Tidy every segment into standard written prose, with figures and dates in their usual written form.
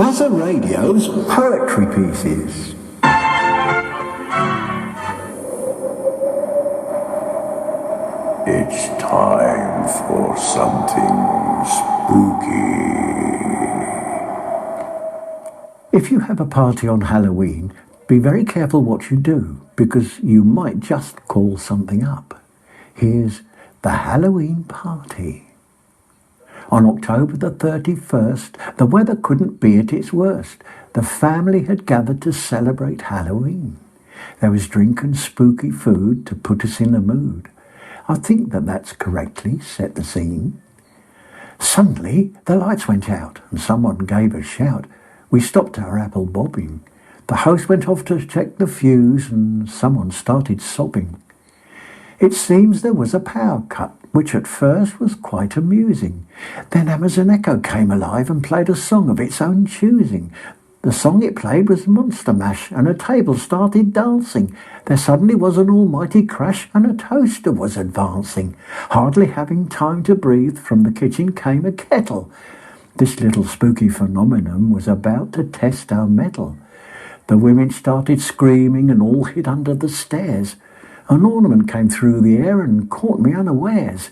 Bazza Radio's poetry pieces. It's time for something spooky. If you have a party on Halloween, be very careful what you do, because you might just call something up. Here's the Halloween party. On October the 31st, the weather couldn't be at its worst. The family had gathered to celebrate Halloween. There was drink and spooky food to put us in the mood. I think that's correctly set the scene. Suddenly, the lights went out and someone gave a shout. We stopped our apple bobbing. The host went off to check the fuse and someone started sobbing. It seems there was a power cut, which at first was quite amusing. Then Amazon Echo came alive and played a song of its own choosing. The song it played was Monster Mash, and a table started dancing. There suddenly was an almighty crash, and a toaster was advancing. Hardly having time to breathe, from the kitchen came a kettle. This little spooky phenomenon was about to test our mettle. The women started screaming and all hid under the stairs. An ornament came through the air and caught me unawares.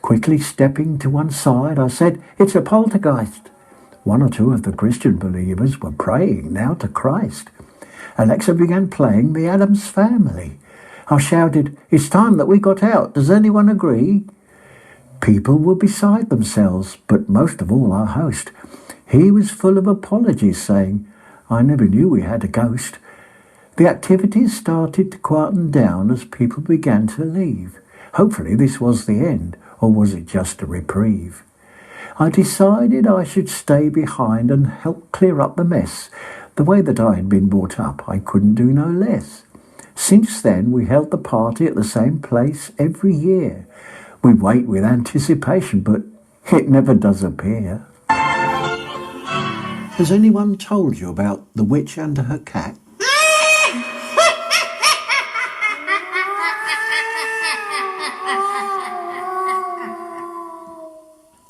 Quickly stepping to one side, I said, "It's a poltergeist." One or two of the Christian believers were praying now to Christ. Alexa began playing the Addams Family. I shouted, "It's time that we got out. Does anyone agree?" People were beside themselves, but most of all our host. He was full of apologies, saying, "I never knew we had a ghost." The activities started to quieten down as people began to leave. Hopefully this was the end, or was it just a reprieve? I decided I should stay behind and help clear up the mess. The way that I had been brought up, I couldn't do no less. Since then, we held the party at the same place every year. We wait with anticipation, but it never does appear. Has anyone told you about the witch and her cat?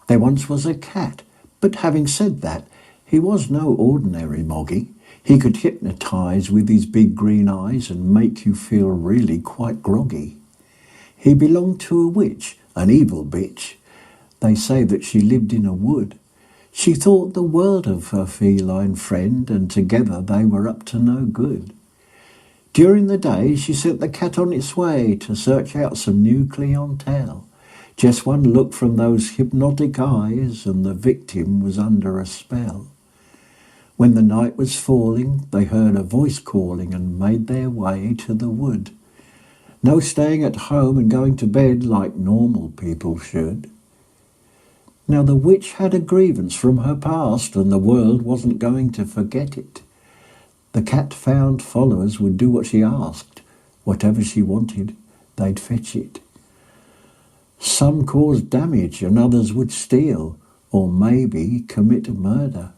There once was a cat, but having said that, he was no ordinary moggy. He could hypnotise with his big green eyes and make you feel really quite groggy. He belonged to a witch, an evil bitch. They say that she lived in a wood. She thought the world of her feline friend, and together they were up to no good. During the day, she sent the cat on its way to search out some new clientele. Just one look from those hypnotic eyes and the victim was under a spell. When the night was falling, they heard a voice calling and made their way to the wood. No staying at home and going to bed like normal people should. Now the witch had a grievance from her past and the world wasn't going to forget it. The cat found followers would do what she asked. Whatever she wanted, they'd fetch it. Some caused damage and others would steal, or maybe commit murder.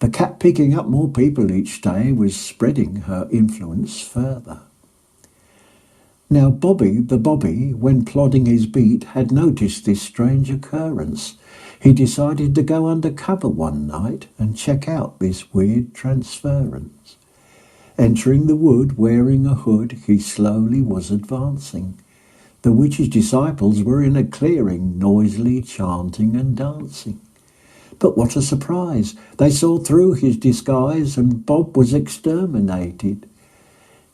The cat, picking up more people each day, was spreading her influence further. Now Bobby, the Bobby, when plodding his beat, had noticed this strange occurrence. He decided to go undercover one night and check out this weird transference. Entering the wood wearing a hood, he slowly was advancing. The witch's disciples were in a clearing, noisily chanting and dancing. But what a surprise! They saw through his disguise and Bob was exterminated.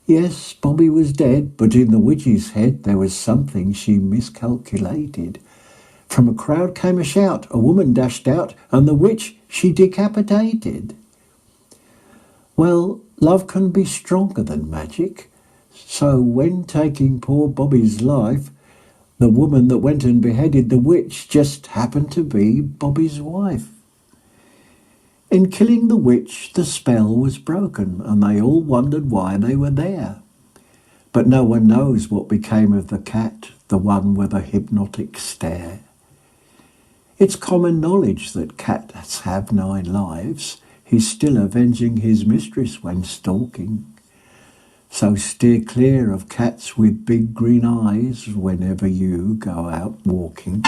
Yes, Bobby was dead, but in the witch's head there was something she miscalculated. From a crowd came a shout, a woman dashed out, and the witch she decapitated. Well, love can be stronger than magic. So when taking poor Bobby's life, the woman that went and beheaded the witch just happened to be Bobby's wife. In killing the witch, the spell was broken, and they all wondered why they were there. But no one knows what became of the cat, the one with a hypnotic stare. It's common knowledge that cats have 9 lives. He's still avenging his mistress when stalking. So steer clear of cats with big green eyes whenever you go out walking.